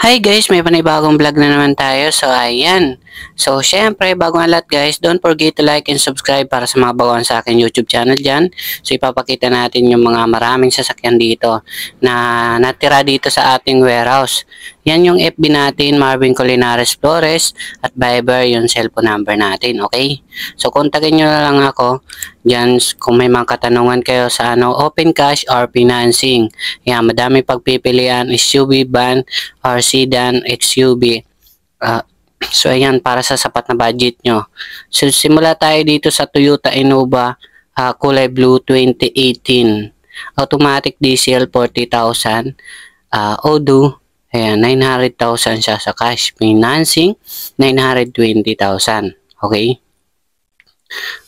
Hi guys, may panibagong vlog na naman tayo. So ayan. So syempre, bago ang lahat guys, don't forget to like and subscribe para sa mga baguhan sa akin YouTube channel dyan. So ipapakita natin yung mga maraming sasakyan dito na natira dito sa ating warehouse. Yan yung FB natin, Marvin Colinares Flores, at Viber yung cellphone number natin, okay? So kontakin nyo na lang ako dyan kung may mga katanungan kayo sa open cash or financing. Yan, madami pagpipilian, SUV, van, or sedan, XUV. So ayan, para sa sapat na budget nyo. So simula tayo dito sa Toyota Innova kulay blue 2018. Automatic diesel 40,000. Odoo, ayan, 900,000 siya sa cash. Financing, 920,000. Okay?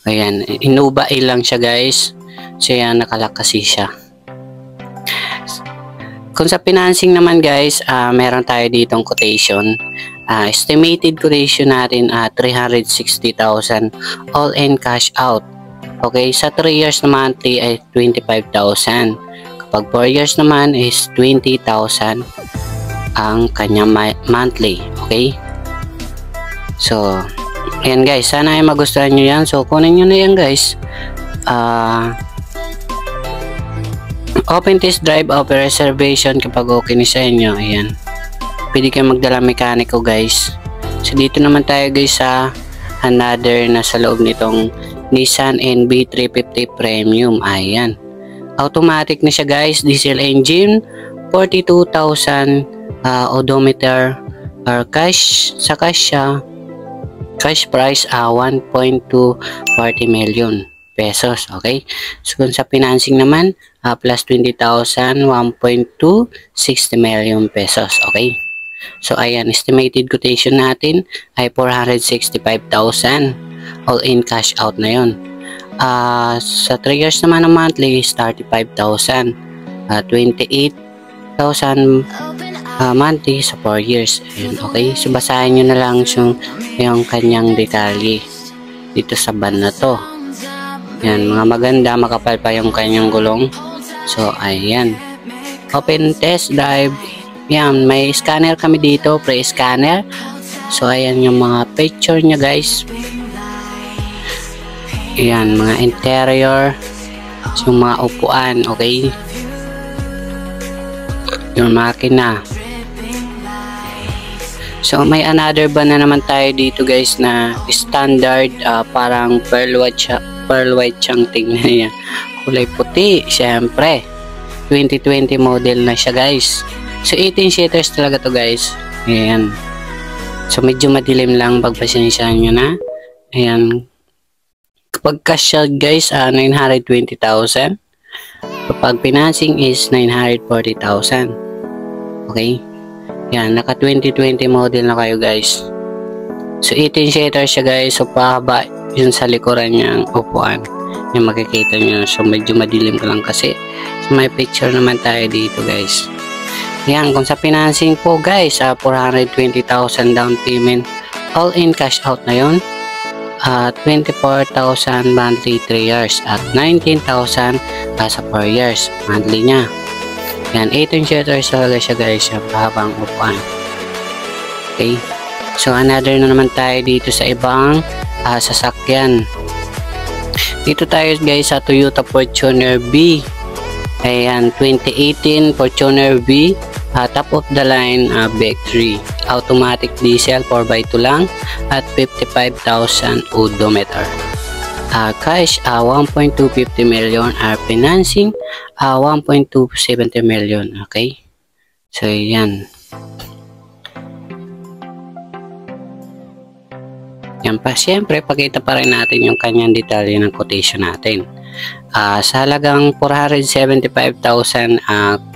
Ayan, Innova A lang siya guys. So ayan, nakalak kasi siya. Kung sa financing naman guys, meron tayo ditong quotation. Estimated quotation natin 360,000 all in cash out. Okay, sa 3 years na monthly ay 25,000. Kapag 4 years naman is 20,000 ang kanyang monthly. Okay? So, ayan guys, sana ay magustuhan nyo yan. So, kunin nyo na yan guys. Open test drive, open reservation kapag okay ni sa inyo. Ayan. Pwede kayo magdala mekaniko guys. So dito naman tayo guys sa another na sa loob nitong Nissan NV350 Premium. Ayan. Automatic na siya guys. Diesel engine. 42,000 odometer or cash. Sa cash siya. Cash price 1.240 million pesos. Okay. So kung sa financing naman plus 20,000 1.260 million pesos. Okay. So ayan, estimated quotation natin ay 465,000 all in cash out na yun. Sa 3 years naman ng monthly is 35,000, 28,000 monthly sa 4 years. Ayan, okay, so basahin nyo na lang yung kanyang detalye dito sa van na to. Ayan, mga maganda, makapal pa yung kanyang gulong. So ayan, open test drive. Yan, may scanner kami dito, pre-scanner. So, ayan yung mga picture niya guys. Ayan, mga interior. Yung mga upuan, okay? Yung makina. So, may another ba na naman tayo dito guys na standard, parang pearl white siyang tingnan niya. Kulay puti, syempre. 2020 model na siya guys. So 18 seaters talaga to guys. Ayan. So medyo madilim lang, pagpasensyahan nyo na. Ayan. Kapag cash siya guys, 920,000. Kapag financing is 940,000. Okay. Ayan, naka 2020 model na kayo guys. So 18 seaters siya guys. So pahaba yun sa likuran niyang upuan. Yung makikita nyo. So medyo madilim ka lang kasi. So may picture naman tayo dito guys. Yan, kung sa financing po guys, 420,000 down payment, all in cash out na yun. 24,000 monthly 3 years at 19,000 sa 4 years monthly niya. Yan, 18 seaters talaga siya guys, yung pahabang upuan. Okay, so another na naman tayo dito sa ibang sasakyan. Dito tayo guys sa Toyota Fortuner V. Ayan, 2018 Fortuner V. Top of the line BEC3 automatic diesel 4x2 lang at 55,000 odometer. Cash 1.250 million, financing 1.270 million. Okay, so yan. Yan pa, siyempre pakita pa rin natin yung kanyang detalye ng quotation natin. Sa halagang 475,000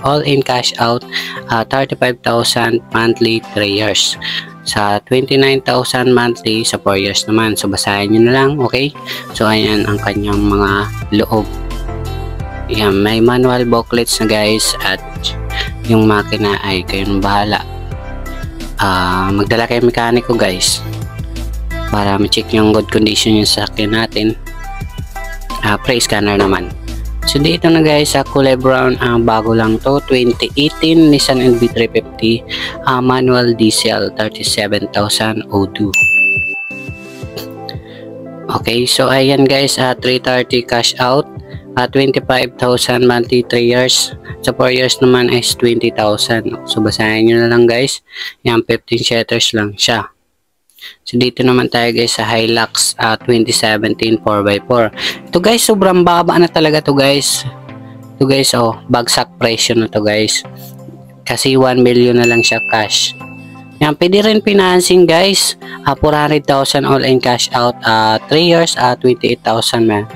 all in cash out, 35,000 monthly 3 years. Sa 29,000 monthly sa 4 years naman. So basahin nyo na lang, okay? So ayan ang kanyang mga loob. Ayan, may manual booklets na guys at yung makina ay kayong bahala. Magdala kayo mekaniko guys para ma-check yung good condition yung sasakyan natin. Pre-scanner naman. So dito na guys sa kulay brown, bago lang to, 2018 Nissan NV350 manual diesel, 37,000 O2. Okay, so ayan guys, 330 cash out, 25,000 monthly 3 years. So 4 years naman is 20,000. So basahin nyo na lang guys. Yan, 15 seaters lang siya. So dito naman tayo guys sa Hilux 2017 4x4. Ito guys, sobrang baba na talaga to guys. Ito guys, oh, bagsak presyo na to guys. Kasi 1 million na lang siya cash. Yan, pwede rin financing guys. 400,000 all in cash out, 3 years, 28,000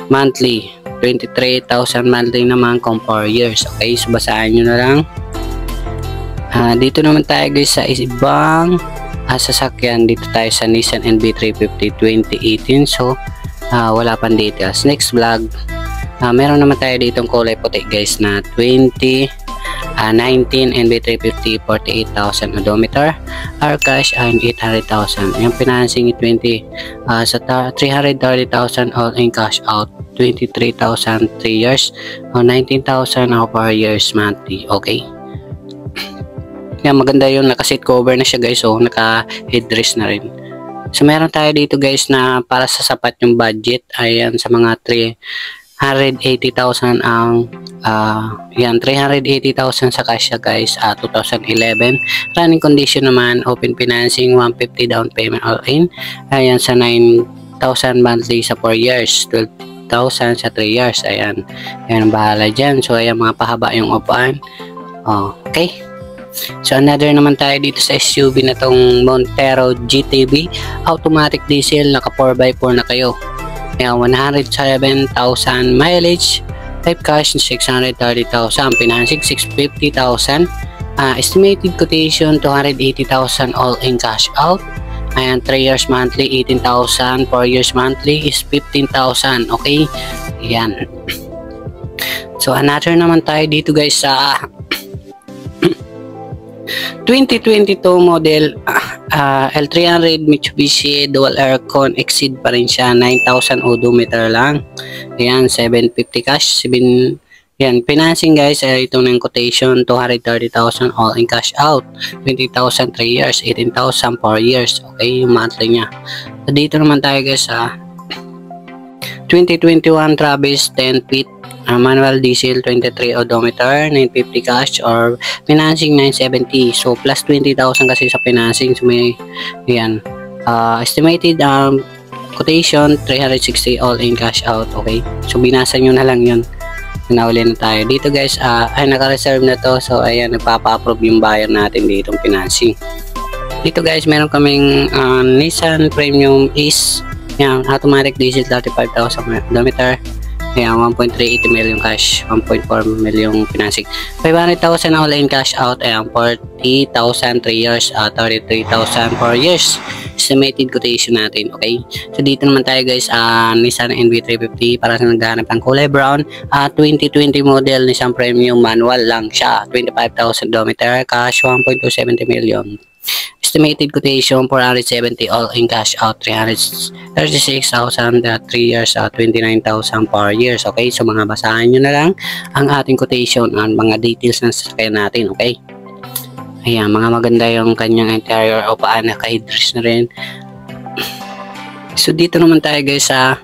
monthly. 23,000 monthly naman kung 4 years. Okay, so basahin nyo na lang. Dito naman tayo guys sa ibang sasakyan. Dito tayo sa Nissan NV350 2018. So wala pang details. Next vlog, meron naman tayo ditong kulay puti guys na 2019 NV350 48,000 odometer. Our cash ay 800,000. Yung financing 20 sa 330,000 all in cash out, 23,000 3 years, 19,000 per years monthly. Okay, yan, maganda yung naka-seat cover na siya guys. So naka headrest na rin. So meron tayo dito guys na para sa sapat yung budget, ayan, sa mga 380,000 ang yan, 380,000 sa cash guys, 2011. Running condition naman, open financing, 150 down payment all in. Ayan, sa 9,000 monthly sa 4 years, 12,000 sa 3 years. Ayan, ayan ang bahala dyan. So ayan, mga pahaba yung upuan. Okay, so another naman tayo dito sa SUV na tong Montero GTB automatic diesel, naka 4x4 na kayo. Ayan, 107,000 mileage, 5 cash, 630,000, financing 650,000, estimated quotation 280,000 all in cash out. Ayan, 3 years monthly 18,000, 4 years monthly is 15,000. Okay, ayan. So another naman tayo dito guys sa 2022 model L300 Mitsubishi dual aircon, exceed pa rin siya, 9,000 odometer lang. Ayan, 750 cash, 7, yan, financing guys, ito na yung quotation, 230,000 all in cash out, 20,000 3 years, 18,000 4 years. Okay, yung monthly niya. So dito naman tayo guys sa 2021 Travis 10 feet manual diesel, 23 odometer, 950 cash or financing 970. So plus 20,000 kasi sa financing. So may yan, estimated quotation 360 all in cash out. Okay, so binasa nyo na lang yun. Nauli na tayo dito guys. Ay, naka-reserve na to. So ayan, nagpapa-approve yung buyer natin dito ng financing. Dito guys, meron kaming Nissan Premium Ace, yan, automatic diesel, 35,000 odometer. Ayan, 1.380 million cash, 1.4 million financing, 500,000 all in cash out. Ayan, 40,000 3 years, 33,000 4 years. Estimated quotation natin. Okay, so dito naman tayo guys, Nissan NV350 para sa naghahanap ng kulay brown, 2020 model, Nissan Premium manual lang siya, 25,000 odometer, cash 1.270 million. Estimated quotation 470 all in cash out, 336,000 3 years, 29,000 per years. Okay, so mga basahan nyo na lang ang ating quotation, ang mga details ng sasakyan natin. Okay, ayan, mga maganda yung kanyang interior, upaan, naka-headrest na rin. So dito naman tayo guys sa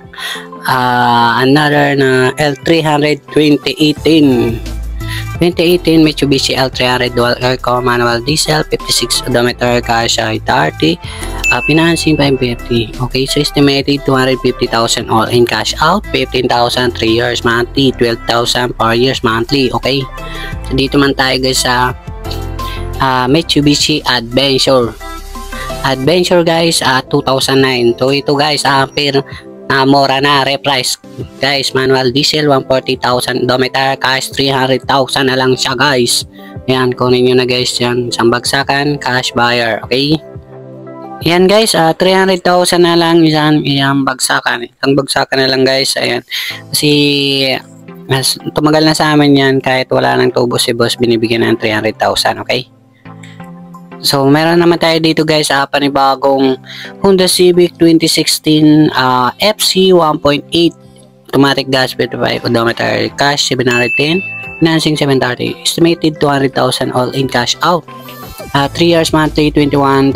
another na L300 2018 Mitsubishi L300 dual aircon manual diesel, 56 odometer, cash ay 30, financing 550. Okay, so estimated 250,000 all in cash out, 15,000 3 years monthly, 12,000 per years monthly. Okay, so dito man tayo guys sa Mitsubishi Adventure guys, 2009. So ito guys, mura na, reprice guys, manual diesel, 140,000 odometer, cash 300,000 na lang siya guys. Ayan, kunin nyo na guys yan, isang bagsakan, cash buyer. Okay, yan guys, 300,000 na lang isang bagsakan, na lang guys. Ayan, kasi tumagal na sa amin yan, kahit wala nang tubo si boss, binibigyan ng 300,000. Okay, so meron naman tayo dito guys, panibagong Honda Civic 2016 FC 1.8 automatic gas 55, odometer cash 710, financing 730, estimated 200,000 all in cash out. 3 years monthly 21,000,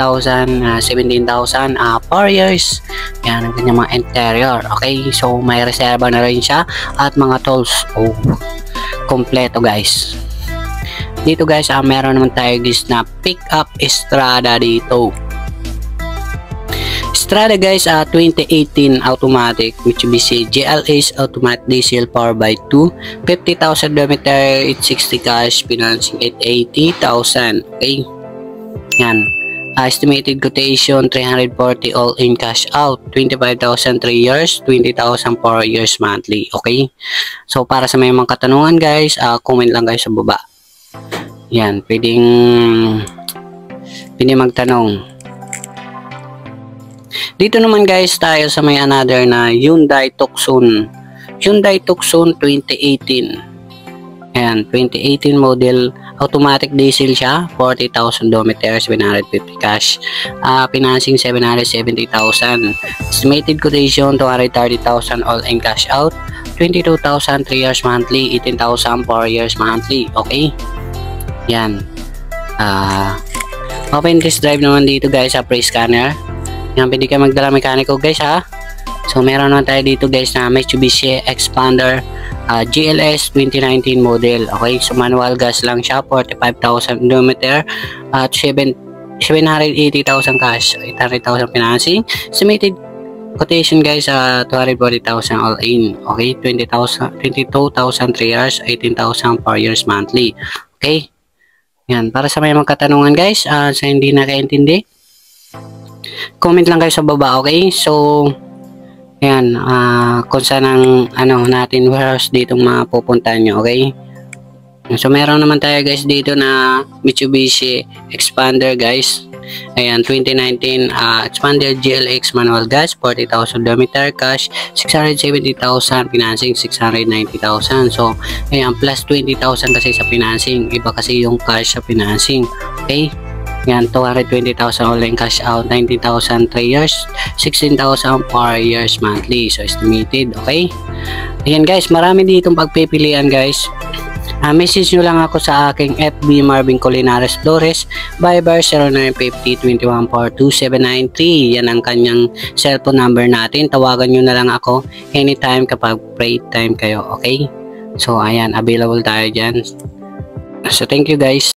17,000, 4 years. Yan ang kanyang mga interior. Okay, so may reserva na rin siya at mga tools. Oh, kompleto guys. Dito guys, meron naman tayo guys na pick up Strada dito. Strada guys, 2018 automatic Mitsubishi GLS automatic diesel power by 2, 50,000 km, 860 cash, financing 880,000. Okay, yan. Estimated quotation 340 all in cash out, 25,000 3 years, 20,000 4 years monthly. Okay, so para sa may mga katanungan guys, comment lang guys sa baba. Yan, pwede magtanong. Dito naman guys tayo sa may another na Hyundai Tucson 2018. Ayan, 2018 model, automatic diesel siya, 40,000 kilometers, 750 cash, financing 770,000, estimated quotation 230,000 all in cash out, 22,000 3 years monthly, 18,000 4 years monthly. Okay, yan. Open test drive naman dito guys sa pre-scanner. Yan, pwede kayo magdala mekaniko guys ha. So meron naman tayo dito guys na Mitsubishi Expander GLS 2019 model. Okay, so manual gas lang siya, 45,000 km at 780,000 cash, 800,000 financing, estimated quotation guys 240,000 all in. Okay, 22,000 3 years, 18,000 4 years monthly. Okay, yan. Para sa may mga katanungan guys, sa hindi nakaintindi, comment lang kayo sa baba. Okay, so ayan, kung saan ang natin warehouse dito mapupuntahan nyo. Okay, so meron naman tayo guys dito na Mitsubishi Expander guys. Ayan, 2019 Expander GLX manual gas, 40,000 km, cash 670,000, financing 690,000. So ayan, plus 20,000 kasi sa financing, iba kasi yung cash sa financing. Okay, yan, 220,000 all in cash out, 19,000 3 years, 16,000 4 years monthly. So estimated. Okay, ayan guys, marami ditong pagpipilian guys. Message nyo lang ako sa aking FB Marvin Colinares Flores, Viber 0950-2142-793. Yan ang kanyang cellphone number natin. Tawagan nyo na lang ako anytime kapag free time kayo. Okay, so ayan, available tayo dyan. So thank you guys.